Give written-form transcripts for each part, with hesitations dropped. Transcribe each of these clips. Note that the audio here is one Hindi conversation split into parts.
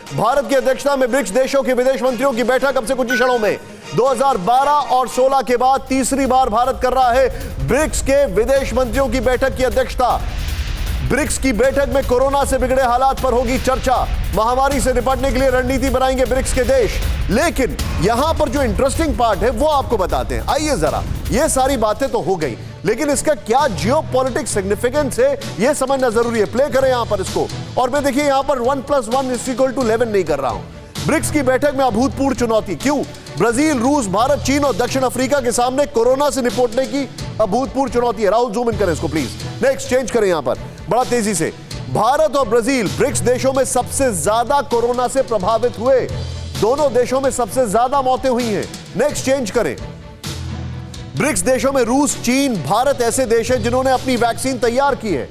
भारत की अध्यक्षता में ब्रिक्स देशों के विदेश मंत्रियों की बैठक अब से कुछ ही क्षणों में 2012 और 16 के बाद तीसरी बार भारत कर रहा है ब्रिक्स के विदेश मंत्रियों की बैठक की अध्यक्षता। ब्रिक्स की बैठक में कोरोना से बिगड़े हालात पर होगी चर्चा। महामारी से निपटने के लिए रणनीति बनाएंगे ब्रिक्स के देश। लेकिन यहां पर जो इंटरेस्टिंग पार्ट है वो आपको बताते हैं। आइए जरा, ये सारी बातें तो हो गई, लेकिन इसका क्या जियोपॉलिटिक्स सिग्निफिकेंस है ये समझना जरूरी है। प्ले करें यहां पर इसको। और मैं देखिए यहां पर 1+1=11 नहीं कर रहा हूं। ब्रिक्स की बैठक में अभूतपूर्व चुनौती। क्यों? ब्राजील, रूस, भारत, चीन और दक्षिण अफ्रीका के सामने कोरोना से निपटने की अभूतपूर्व चुनौती है। राहुल जूम इन करें इसको प्लीज। नेक्स्ट चेंज करें यहां पर बड़ा तेजी से। भारत और ब्राजील ब्रिक्स देशों में सबसे ज्यादा कोरोना से प्रभावित हुए। दोनों देशों में सबसे ज्यादा मौतें हुई हैं। नेक्स्ट चेंज करें। ब्रिक्स देशों में रूस, चीन, भारत ऐसे देश हैं जिन्होंने अपनी वैक्सीन तैयार की है।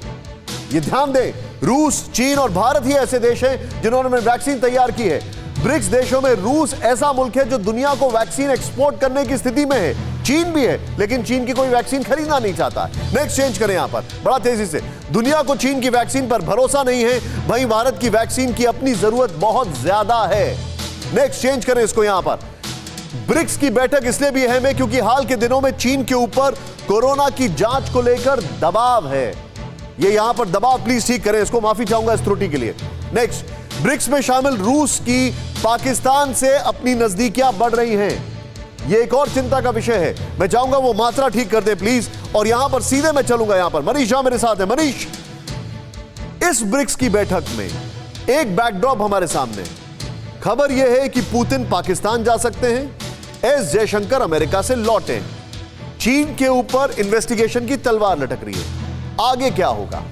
ये ध्यान दें, रूस, चीन और भारत ही ऐसे देश हैं जिन्होंने वैक्सीन तैयार की है। ब्रिक्स देशों में रूस ऐसा मुल्क है जो दुनिया को वैक्सीन एक्सपोर्ट करने की स्थिति में है। चीन भी है, लेकिन चीन की कोई वैक्सीन खरीदना नहीं चाहता। नेक्स्ट चेंज करें यहां पर बड़ा तेजी से। दुनिया को चीन की वैक्सीन पर भरोसा नहीं है, वहीं भारत की वैक्सीन की अपनी जरूरत बहुत ज्यादा है। नेक्स्ट चेंज करें इसको यहां पर। ब्रिक्स की बैठक इसलिए भी अहम है क्योंकि हाल के दिनों में चीन के ऊपर कोरोना की जांच को लेकर दबाव है। ये यहां पर दबाव प्लीज ठीक करें इसको, माफी चाहूंगा इस त्रुटि के लिए। नेक्स्ट, ब्रिक्स में शामिल रूस की पाकिस्तान से अपनी नजदीकियां बढ़ रही हैं। यह एक और चिंता का विषय है। मैं चाहूंगा वो मात्रा ठीक कर दे प्लीज। और यहां पर सीधे मैं चलूंगा यहां पर मनीष झा मेरे साथ है। मनीष, इस ब्रिक्स की बैठक में एक बैकड्रॉप हमारे सामने। खबर यह है कि पुतिन पाकिस्तान जा सकते हैं, एस जयशंकर अमेरिका से लौटे, चीन के ऊपर इन्वेस्टिगेशन की तलवार लटक रही है। आगे क्या होगा?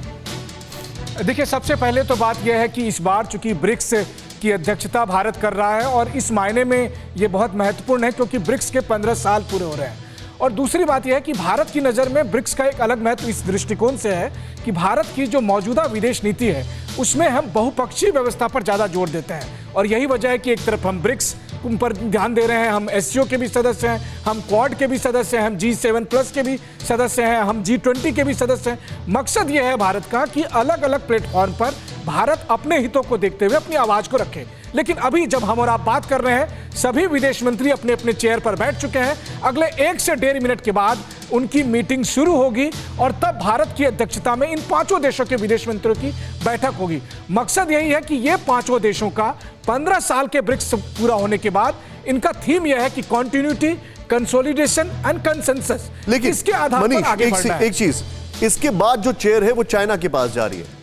देखिए, सबसे पहले तो बात यह है कि इस बार चूंकि ब्रिक्स की अध्यक्षता भारत कर रहा है और इस मायने में ये बहुत महत्वपूर्ण है क्योंकि ब्रिक्स के 15 साल पूरे हो रहे हैं। और दूसरी बात यह है कि भारत की नज़र में ब्रिक्स का एक अलग महत्व इस दृष्टिकोण से है कि भारत की जो मौजूदा विदेश नीति है उसमें हम बहुपक्षीय व्यवस्था पर ज़्यादा जोर देते हैं। और यही वजह है कि एक तरफ हम ब्रिक्स पर ध्यान दे रहे हैं, हम एससीओ के भी सदस्य हैं, हम क्वाड के भी सदस्य हैं, हम G7+ के भी सदस्य हैं, हम G20 के भी सदस्य हैं। मकसद ये है भारत का कि अलग अलग प्लेटफॉर्म पर भारत अपने हितों को देखते हुए अपनी आवाज़ को रखे। लेकिन अभी जब हम और आप बात कर रहे हैं, सभी विदेश मंत्री अपने अपने चेयर पर बैठ चुके हैं। अगले 1 से 1.5 मिनट के बाद उनकी मीटिंग शुरू होगी और तब भारत की अध्यक्षता में इन 5 देशों के विदेश मंत्रियों की बैठक होगी। मकसद यही है कि ये 5 देशों का 15 साल के ब्रिक्स पूरा होने के बाद इनका थीम यह है कि कॉन्टिन्यूटी, कंसोलिडेशन एंड कंसेंसस। लेकिन इसके आधार पर आगे बढ़ना है। एक चीज, इसके बाद जो चेयर है वो चाइना के पास जा रही है।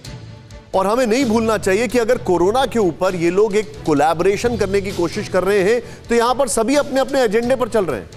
और हमें नहीं भूलना चाहिए कि अगर कोरोना के ऊपर ये लोग एक कोलैबोरेशन करने की कोशिश कर रहे हैं तो यहां पर सभी अपने अपने एजेंडे पर चल रहे हैं।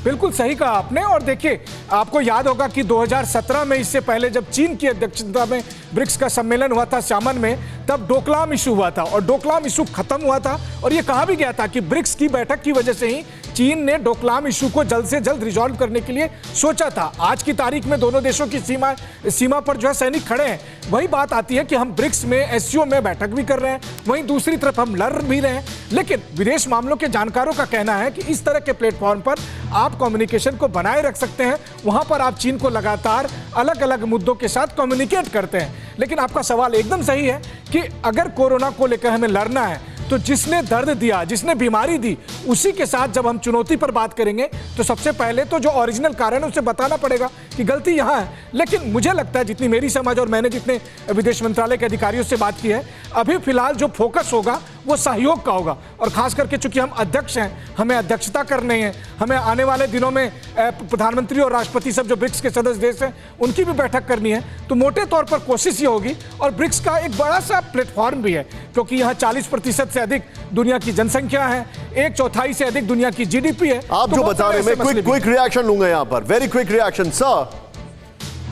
बिल्कुल सही कहा आपने। और देखिए, आपको याद होगा कि 2017 में, इससे पहले जब चीन की अध्यक्षता में ब्रिक्स का सम्मेलन हुआ था श्यामन में, तब डोकलाम इशू हुआ था और डोकलाम इशू खत्म हुआ था। और यह कहा भी गया था कि ब्रिक्स की बैठक की वजह से ही चीन ने डोकलाम इशू को जल्द से जल्द रिजॉल्व करने के लिए सोचा था। आज की तारीख में दोनों देशों की सीमा पर जो है सैनिक खड़े हैं। वही बात आती है कि हम ब्रिक्स में, एससीओ में बैठक भी कर रहे हैं, वहीं दूसरी तरफ हम लड़ भी रहे हैं। लेकिन विदेश मामलों के जानकारों का कहना है कि इस तरह के प्लेटफॉर्म पर आप कम्युनिकेशन को बनाए रख सकते हैं। वहां पर आप चीन को लगातार अलग अलग मुद्दों के साथ कम्युनिकेट करते हैं। लेकिन आपका सवाल एकदम सही है कि अगर कोरोना को लेकर हमें लड़ना है तो जिसने दर्द दिया, जिसने बीमारी दी, उसी के साथ जब हम चुनौती पर बात करेंगे तो सबसे पहले तो जो ओरिजिनल कारण है उसे बताना पड़ेगा कि गलती यहाँ है। लेकिन मुझे लगता है, जितनी मेरी समझ और मैंने जितने विदेश मंत्रालय के अधिकारियों से बात की है, अभी फिलहाल जो फोकस होगा वो सहयोग का होगा। और खास करके चूंकि हम अध्यक्ष हैं, हमें अध्यक्षता करनी है, हमें आने वाले दिनों में प्रधानमंत्री और राष्ट्रपति सब जो ब्रिक्स के सदस्य देश हैं उनकी भी बैठक करनी है। तो मोटे तौर पर कोशिश ये होगी। और ब्रिक्स का एक बड़ा सा प्लेटफॉर्म भी है क्योंकि यहाँ 40% से अधिक दुनिया की जनसंख्या है, 1/4 से अधिक दुनिया की जीडीपी है। आप जो बता रहे हैं, मैं क्विक रिएक्शन लूंगा यहाँ पर, वेरी क्विक रिएक्शन। सर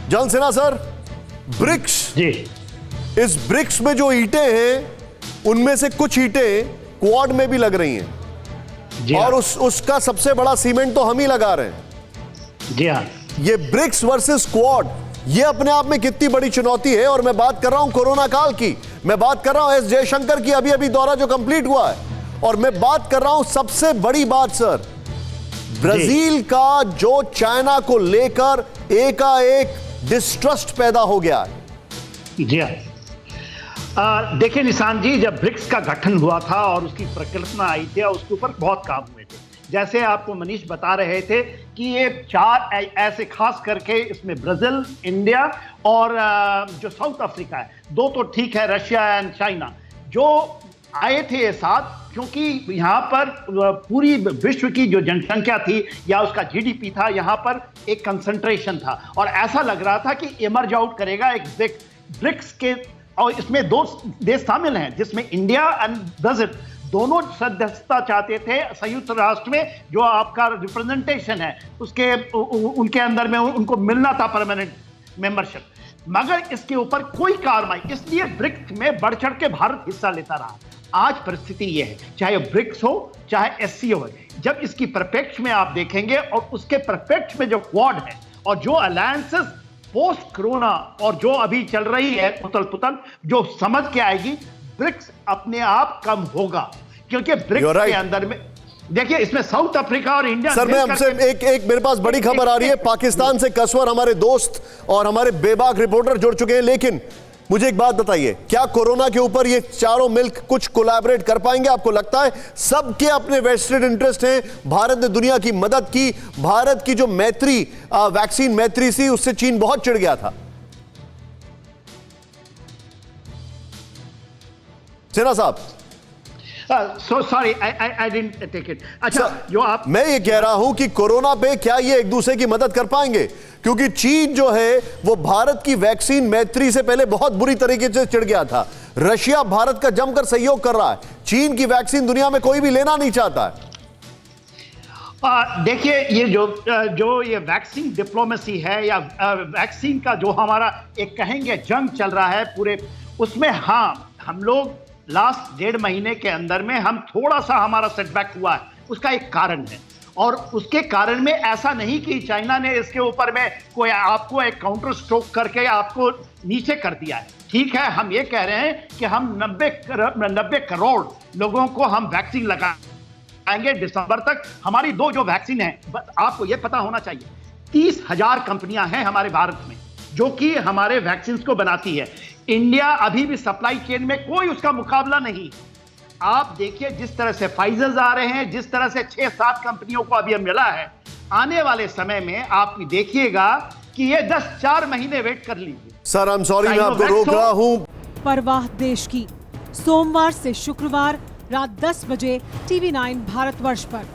जल सेना सर, ब्रिक्स जी, इस ब्रिक्स में जो ईंटें हैं उनमें से कुछ ईंटें क्वाड में भी लग रही हैं और उसका सबसे बड़ा सीमेंट तो हम ही लगा रहे हैं। जी हाँ, ये ब्रिक्स वर्सेस क्वाड, ये अपने आप में कितनी बड़ी चुनौती है। और मैं बात कर रहा हूं कोरोना काल की, मैं बात कर रहा हूं एस जयशंकर की अभी अभी दौरा जो कंप्लीट हुआ है, और मैं बात कर रहा हूं सबसे बड़ी बात सर, ब्राजील का जो चाइना को लेकर एकाएक डिस्ट्रस्ट पैदा हो गया है। जी हाँ, देखिए निशान जी, जब ब्रिक्स का गठन हुआ था और उसकी प्रकल्पना आई थी और उसके ऊपर बहुत काम हुए थे, जैसे आपको मनीष बता रहे थे कि ये 4 ऐसे खास करके इसमें ब्राजील, इंडिया और जो साउथ अफ्रीका है, 2 तो ठीक है, रशिया एंड चाइना, जो आए थे ये साथ, क्योंकि यहाँ पर पूरी विश्व की जो जनसंख्या थी या उसका जीडीपी था, यहाँ पर एक कंसंट्रेशन था और ऐसा लग रहा था कि इमर्ज आउट करेगा एक ब्रिक्स के, और इसमें 2 देश शामिल हैं जिसमें इंडिया एंड ब्राजील दोनों सदस्यता चाहते थे संयुक्त राष्ट्र में, जो आपका रिप्रेजेंटेशन है उसके उनके अंदर में उनको मिलना था परमानेंट मेंबरशिप, मगर इसके ऊपर कोई कार्रवाई, इसलिए ब्रिक्स में बढ़ चढ़ के भारत हिस्सा लेता रहा। आज परिस्थिति यह है, चाहे ब्रिक्स हो चाहे एससीओ हो, जब इसकी परपेक्ष में आप देखेंगे और उसके परपेक्ष में जो क्वाड है और जो अलायंसेस पोस्ट कोरोना और जो अभी चल रही है उथल पुथल, जो समझ के आएगी, ब्रिक्स अपने आप कम होगा, क्योंकि ब्रिक्स के अंदर में देखिए इसमें साउथ अफ्रीका और इंडिया। सर मैं हमसे एक मेरे पास बड़ी खबर आ रही है, पाकिस्तान से कसवर हमारे दोस्त और हमारे बेबाक रिपोर्टर जुड़ चुके हैं, लेकिन मुझे एक बात बताइए, क्या कोरोना के ऊपर ये चारों मिल्क कुछ कोलैबोरेट कर पाएंगे? आपको लगता है सबके अपने वेस्टेड इंटरेस्ट हैं? भारत ने दुनिया की मदद की, भारत की जो मैत्री वैक्सीन मैत्री थी उससे चीन बहुत चिढ़ गया था। सिन्हा साहब, so sorry I didn't take it. अच्छा, जो आप, मैं ये कह रहा हूं कि कोरोना पे क्या ये एक दूसरे की मदद कर पाएंगे? क्योंकि चीन जो है वो भारत की वैक्सीन मैत्री से पहले बहुत बुरी तरीके से चिढ़ गया था। रशिया भारत का जमकर सहयोग कर रहा है, चीन की वैक्सीन दुनिया में कोई भी लेना नहीं चाहता है। देखिए ये जो ये वैक्सीन डिप्लोमेसी है या वैक्सीन का जो हमारा एक कहेंगे जंग चल रहा है पूरे, उसमें हाँ, हम लोग लास्ट 1.5 महीने के अंदर में हम थोड़ा सा हमारा सेटबैक हुआ है, उसका एक कारण है, और उसके कारण में ऐसा नहीं कि चाइना ने इसके ऊपर में कोई आपको एक काउंटर स्ट्रोक करके आपको नीचे कर दिया है। ठीक है, हम ये कह रहे हैं कि हम 90 करोड़ लोगों को हम वैक्सीन लगाएंगे दिसंबर तक। हमारी 2 जो वैक्सीन है, आपको ये पता होना चाहिए, 30,000 कंपनियां हैं हमारे भारत में जो कि हमारे वैक्सीन को बनाती है। इंडिया अभी भी सप्लाई चेन में कोई उसका मुकाबला नहीं। आप देखिए जिस तरह से फाइजर आ रहे हैं, जिस तरह से 6-7 कंपनियों को अभी मिला है, आने वाले समय में आप देखिएगा कि ये 4 महीने वेट कर लीजिए। सर आई एम सॉरी, मैं आपको रोक रहा हूं। परवाह देश की, सोमवार से शुक्रवार रात 10 बजे TV9 भारतवर्ष पर।